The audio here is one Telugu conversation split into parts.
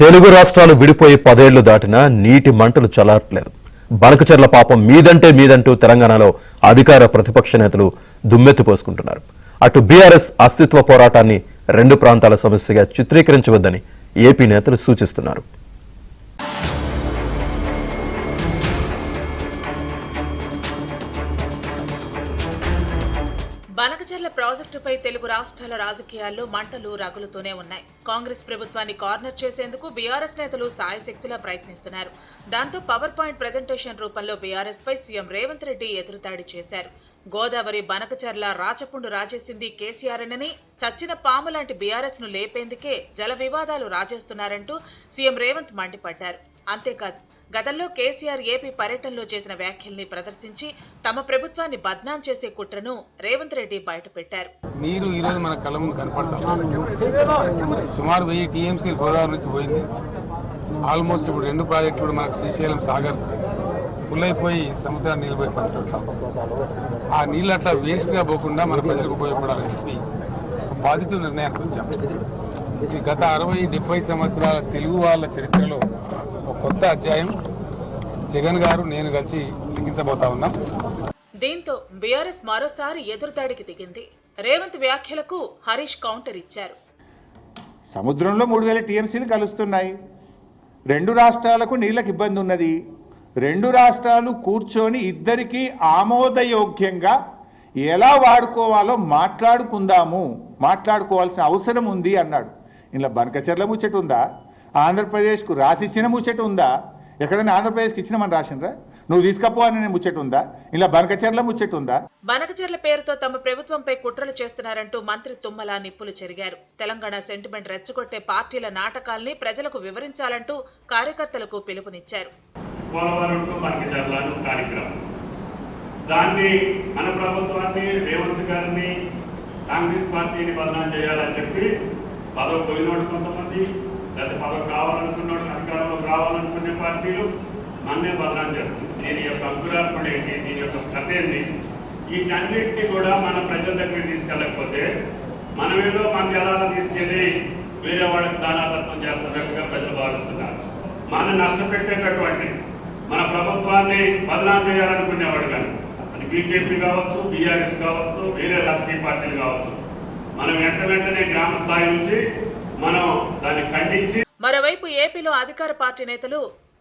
తెలుగు రాష్ట్రాలు విడిపోయి 10 ఏళ్లు దాటినా నీటి మంటలు చల్లారట్లేదు. బనకచెర్ల పాపం మీదంటూ తెలంగాణలో అధికార ప్రతిపక్ష నేతలు దుమ్మెత్తిపోసుకుంటున్నారు. అటు బీఆర్ఎస్ అస్తిత్వ పోరాటాన్ని రెండు ప్రాంతాల సమస్యగా చిత్రీకరించవద్దని ఏపీ నేతలు సూచిస్తున్నారు. బనకచెర్ల ప్రాజెక్టుపై తెలుగు రాష్ట్రాల రాజకీయాల్లో మంటలు రగులుతూనే ఉన్నాయి. కాంగ్రెస్ ప్రభుత్వాన్ని కార్నర్ చేసేందుకు బీఆర్ఎస్ నేతలు సాయశక్తులా ప్రయత్నిస్తున్నారు. దాంతో పవర్ పాయింట్ ప్రెజెంటేషన్ రూపంలో బీఆర్ఎస్ పై సీఎం రేవంత్ రెడ్డి ఎదురుదాడి చేశారు. గోదావరి బనకచెర్ల రాచపుండు రాజేసింది కేసీఆర్ అని, చచ్చిన పాము లాంటి బీఆర్ఎస్ ను లేపేందుకే జల వివాదాలు రాజేస్తున్నారంటూ సీఎం రేవంత్ మండిపడ్డారు. అంతేకాదు, గతంలో కేసీఆర్ ఏపీ పర్యటనలో చేసిన వ్యాఖ్యల్ని ప్రదర్శించి తమ ప్రభుత్వాన్ని బద్నాం చేసే కుట్రను రేవంత్ రెడ్డి బయటపెట్టారు. మీరు ఈ రోజు మన కళ్ళ ముందు కనపడతాం. సుమారు 1000 టీఎంసీ గోదావరి నుంచి పోయింది. ఆల్మోస్ట్ ఇప్పుడు 2 ప్రాజెక్టులు మనకు శ్రీశైలం సాగర్ ఫుల్ అయిపోయి సముద్రాన్ని నిలబోయి పడుతుంటాం. ఆ నీళ్ళు అట్లా వేస్ట్ గా పోకుండా మన ప్రజలకు ఉపయోగపడాలని చెప్పి పాజిటివ్ నిర్ణయానికి వచ్చాం. ఇది గత 60-70 సంవత్సరాల తెలుగు వాళ్ళ చరిత్రలో ఒక కొత్త అధ్యాయం జగన్ గారు నేను కలిసి లిఖించబోతా ఉన్నాం. దీంతో బీఆర్ఎస్ మరోసారి ఎదురుదాడికి దిగింది. రేవంత్ వ్యాఖ్యలకు హరీష్ కౌంటర్ ఇచ్చారు. సముద్రంలో 3000 టీఎంసీలు కలుస్తున్నాయి. 2 రాష్ట్రాలకు నీళ్లకు ఇబ్బంది ఉన్నది. 2 రాష్ట్రాలు కూర్చొని ఇద్దరికీ ఆమోదయోగ్యంగా ఎలా వాడుకోవాలో మాట్లాడుకోవాల్సిన అవసరం ఉంది అన్నాడు. ఇలా బనకచెర్ల ముచ్చట ఉందా? ఆంధ్రప్రదేశ్కు రాసిచ్చిన ముచ్చట ఉందా? ఎక్కడైనా ఆంధ్రప్రదేశ్కి ఇచ్చిన మన రాసిండ్రా? నువ్వు తీసుకపోవాలనే ముచ్చట ఉందా? ఇలా బనకచెర్ల ముచ్చట ఉందా? బనకచెర్ల పేరుతో తమ ప్రభుత్వంపై కుట్రలు చేస్తున్నారంటూ మంత్రి తుమ్మల నిప్పులు చెరిగారు. తెలంగాణ సెంటిమెంట్ రెచ్చగొట్టే పార్టీల నాటకాల్ని ప్రజలకు వివరించాలంటూ కార్యకర్తలకు పిలుపునిచ్చారు. దాన్ని మన ప్రభుత్వాన్ని, రేవంత్ గారిని, కాంగ్రెస్ పార్టీని బదనాం చేయాలని చెప్పి పదవి పోయినోడు కొంతమంది, లేకపోతే పదవి కావాలనుకున్నోడు, అధికారంలోకి రావాలనుకునే పార్టీలు మన్నే బదనాం చేస్తుంది. దీని యొక్క అంకురార్పణ ఏంటి, దీని యొక్క కథ ఏంటి, వీటన్నిటినీ కూడా మన ప్రజల దగ్గరికి తీసుకెళ్ళకపోతే మనమేదో మన జలాలను తీసుకెళ్ళి వేరే వాళ్ళకి దానాదత్వం చేస్తున్నట్టుగా ప్రజలు భావిస్తున్నారు. మన నష్టపెట్టేటటువంటి మన ప్రభుత్వాన్ని బదనాం చేయాలనుకునేవాడు కానీ అది బీజేపీ కావచ్చు, బీఆర్ఎస్ కావచ్చు, వేరే రాజకీయ పార్టీలు కావచ్చు, మనం వెంటనే గ్రామ స్థాయి నుంచి మనం దాన్ని ఖండించి. మరోవైపు ఏపీలో అధికార పార్టీ నేతలు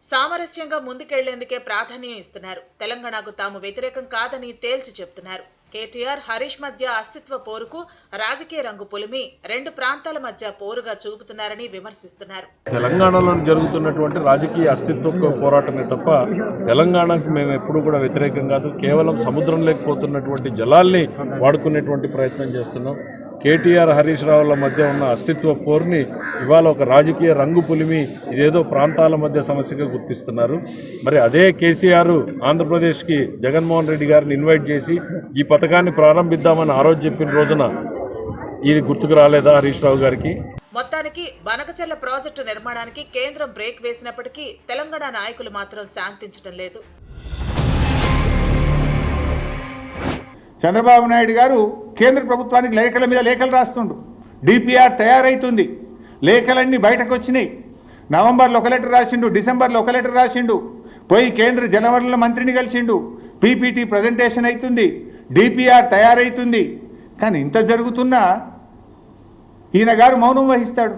సామరస్యంగా ముందుకెళ్లేందుకే ప్రాధాన్యం ఇస్తున్నారు. తెలంగాణకు తాము వ్యతిరేకం కాదని తేల్చి చెబుతున్నారు. కేటీఆర్, హరీష్ మధ్య అస్తిత్వ పోరుకు రాజకీయ రంగు పులిమి 2 ప్రాంతాల మధ్య పోరుగా చూపుతున్నారని విమర్శిస్తున్నారు. తెలంగాణలో జరుగుతున్నటువంటి రాజకీయ అస్తిత్వ పోరాటమే తప్ప తెలంగాణకు మేము ఎప్పుడూ కూడా వ్యతిరేకం కాదు. కేవలం సముద్రం లేకపోతున్నటువంటి జలాల్ని వాడుకునేటువంటి ప్రయత్నం చేస్తున్నాం. కేటీఆర్, హరీష్ రావుల మధ్య ఉన్న అస్తిత్వ పోరుని ఇవాళ ఒక రాజకీయ రంగు పులిమి ఇదేదో ప్రాంతాల మధ్య సమస్యగా గుర్తిస్తున్నారు. మరి అదే కేసీఆర్ ఆంధ్రప్రదేశ్కి జగన్మోహన్ రెడ్డి గారిని ఇన్వైట్ చేసి ఈ పథకాన్ని ప్రారంభిద్దామని ఆ రోజు చెప్పిన రోజున ఇది గుర్తుకు రాలేదా హరీష్ రావు గారికి? మొత్తానికి బనకచెర్ల ప్రాజెక్టు నిర్మాణానికి కేంద్రం బ్రేక్ వేసినప్పటికీ తెలంగాణ నాయకులు మాత్రం శాంతించడం లేదు. చంద్రబాబు నాయుడు గారు కేంద్ర ప్రభుత్వానికి లేఖల మీద లేఖలు రాస్తుండు. డిపిఆర్ తయారైతుంది, లేఖలన్నీ బయటకు వచ్చినాయి. నవంబర్లో ఒక లెటర్ రాసిండు, డిసెంబర్లో ఒక లెటర్ రాసిండు, పోయి కేంద్ర జలవనరుల మంత్రిని కలిసిండు. పీపీటీ ప్రజెంటేషన్ అవుతుంది, డిపిఆర్ తయారైతుంది. కానీ ఇంత జరుగుతున్నా ఈయన గారు మౌనం వహిస్తాడు,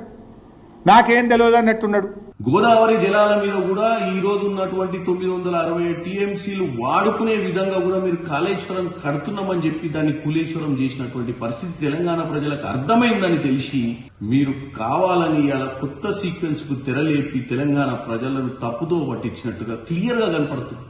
నాకేం తెలియదు అన్నట్టున్నాడు. గోదావరి జలాల మీద కూడా ఈ రోజు ఉన్నటువంటి 960 టీఎంసీలు వాడుకునే విధంగా కూడా మీరు కాళేశ్వరం కడుతున్నామని చెప్పి దాన్ని కులేశ్వరం చేసినటువంటి పరిస్థితి తెలంగాణ ప్రజలకు అర్థమైందని తెలిసి మీరు కావాలని ఇలా కొత్త సీక్వెన్స్ కు తెరలేపి తెలంగాణ ప్రజలను తప్పుదో పట్టించినట్టుగా క్లియర్ గా కనపడుతుంది.